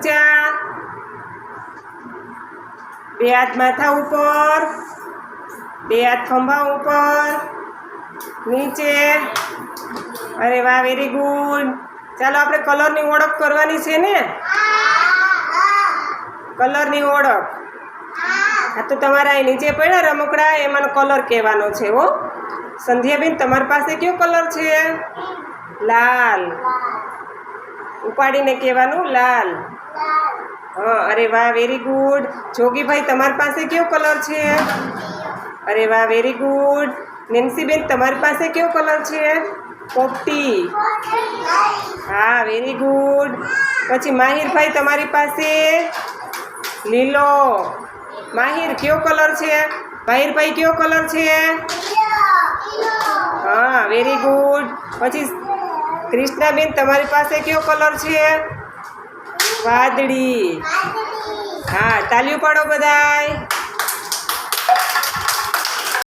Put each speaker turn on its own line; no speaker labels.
ઊંચા, બે હાથ માથા ઉપર, બે હાથ ખંભા ઉપર, નીચે. અરે વાહ, વેરી ગુડ. ચાલો આપણે કલરની ઓળખ કરવાની છે ને, કલરની ઓળખ. આ તો તમારા અહીં નીચે પડ્યા રમકડા, એમાંનો કલર કહેવાનો છે હો. સંધ્યાબેન, તમારી પાસે કયો કલર છે? લાલ. ઉપાડીને કહેવાનું લાલ. હા, અરે વાહ, વેરી ગુડ. જોગીભાઈ, તમારી પાસે કયો કલર છે? અરે વાહ, વેરી ગુડ. નેન્સીબેન, તમારી પાસે કયો કલર છે? પોપટી. હા, વેરી ગુડ. પછી માહિરભાઈ, તમારી પાસે લીલો. માહિર, કયો કલર છે? માહિરભાઈ, કયો કલર છે? હા, વેરી ગુડ. પછી કૃષ્ણાબેન, તમારી પાસે કયો કલર છે? વાદળી. હા, તાલીઓ પાડો બધાય.